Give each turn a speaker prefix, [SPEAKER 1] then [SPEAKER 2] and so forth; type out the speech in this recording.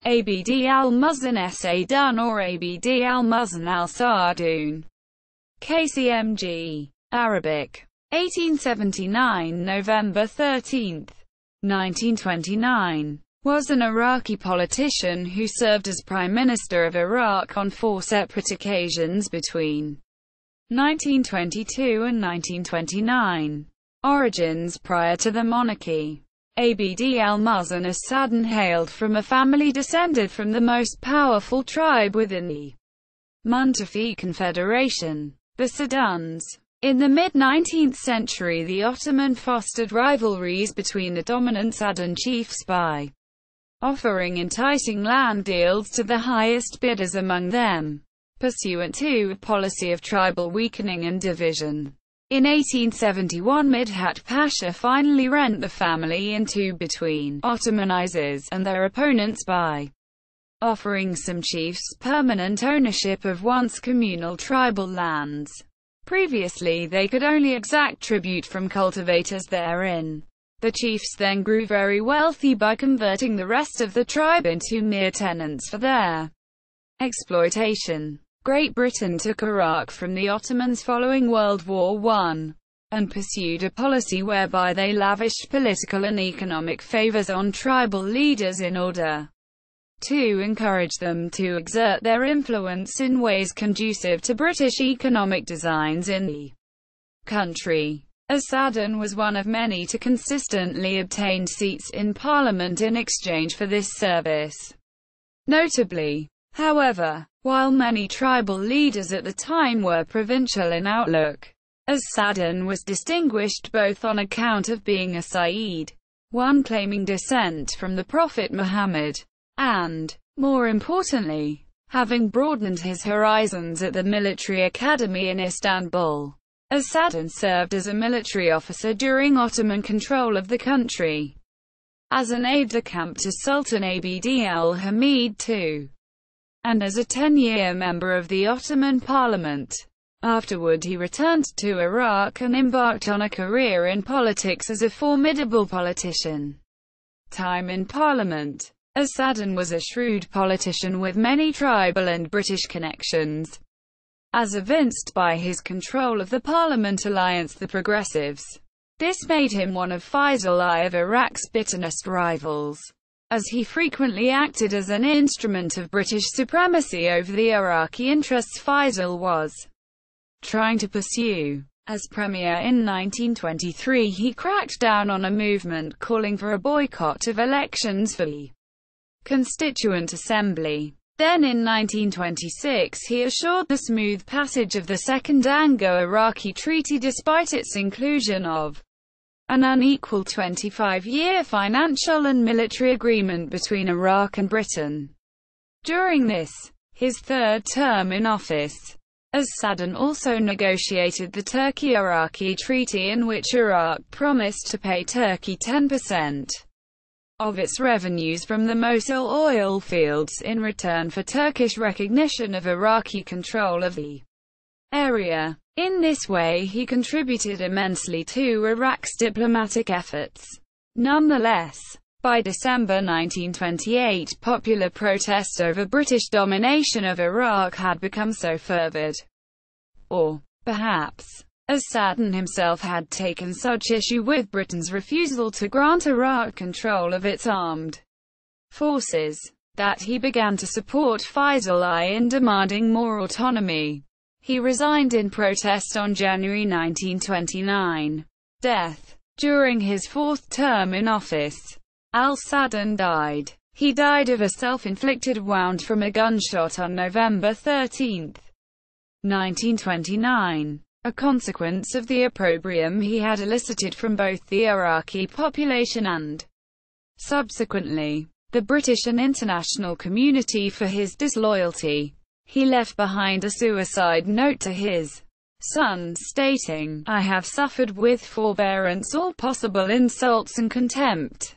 [SPEAKER 1] Abd al-Muhsin Al-Saadoun or Abd al-Muhsin Al-Saadoun. KCMG. Arabic. 1879 November 13, 1929. Was an Iraqi politician who served as Prime Minister of Iraq on 4 separate occasions between 1922 and 1929. Origins prior to the monarchy. Abd al-Muhsin Al-Saadoun hailed from a family descended from the most powerful tribe within the Muntafi Confederation, the Saʻdūns. In the mid-19th century, the Ottoman fostered rivalries between the dominant Saʻdūn chiefs by offering enticing land deals to the highest bidders among them, pursuant to a policy of tribal weakening and division. In 1871, Midhat Pasha finally rent the family in two between Ottomanizers and their opponents by offering some chiefs permanent ownership of once communal tribal lands. Previously they could only exact tribute from cultivators therein. The chiefs then grew very wealthy by converting the rest of the tribe into mere tenants for their exploitation. Great Britain took Iraq from the Ottomans following World War I, and pursued a policy whereby they lavished political and economic favors on tribal leaders in order to encourage them to exert their influence in ways conducive to British economic designs in the country. Al-Saadoun was one of many to consistently obtain seats in Parliament in exchange for this service. Notably, however, while many tribal leaders at the time were provincial in outlook, Al-Saadoun was distinguished both on account of being a Sayyid, one claiming descent from the Prophet Muhammad, and, more importantly, having broadened his horizons at the military academy in Istanbul. Al-Saadoun served as a military officer during Ottoman control of the country, as an aide-de-camp to Sultan Abd al-Hamid II, and as a 10-year member of the Ottoman Parliament. Afterward he returned to Iraq and embarked on a career in politics as a formidable politician. Time in Parliament. Al-Saadoun was a shrewd politician with many tribal and British connections, as evinced by his control of the Parliament alliance the Progressives. This made him one of Faisal I of Iraq's bitterest rivals, as he frequently acted as an instrument of British supremacy over the Iraqi interests Faisal was trying to pursue. As premier in 1923, he cracked down on a movement calling for a boycott of elections for the Constituent Assembly. Then in 1926 he assured the smooth passage of the Second Anglo-Iraqi Treaty despite its inclusion of an unequal 25-year financial and military agreement between Iraq and Britain. During this, his third term in office, Al-Saadoun also negotiated the Turkey-Iraqi Treaty in which Iraq promised to pay Turkey 10% of its revenues from the Mosul oil fields in return for Turkish recognition of Iraqi control of the area. In this way he contributed immensely to Iraq's diplomatic efforts. Nonetheless, by December 1928, popular protest over British domination of Iraq had become so fervid, or, perhaps, Al-Saadoun himself had taken such issue with Britain's refusal to grant Iraq control of its armed forces, that he began to support Faisal I in demanding more autonomy. He resigned in protest on January 1929. Death. During his fourth term in office, Al-Saadoun died. He died of a self-inflicted wound from a gunshot on November 13, 1929. A consequence of the opprobrium he had elicited from both the Iraqi population and, subsequently, the British and international community for his disloyalty. He left behind a suicide note to his son stating, "I have suffered with forbearance all possible insults and contempt.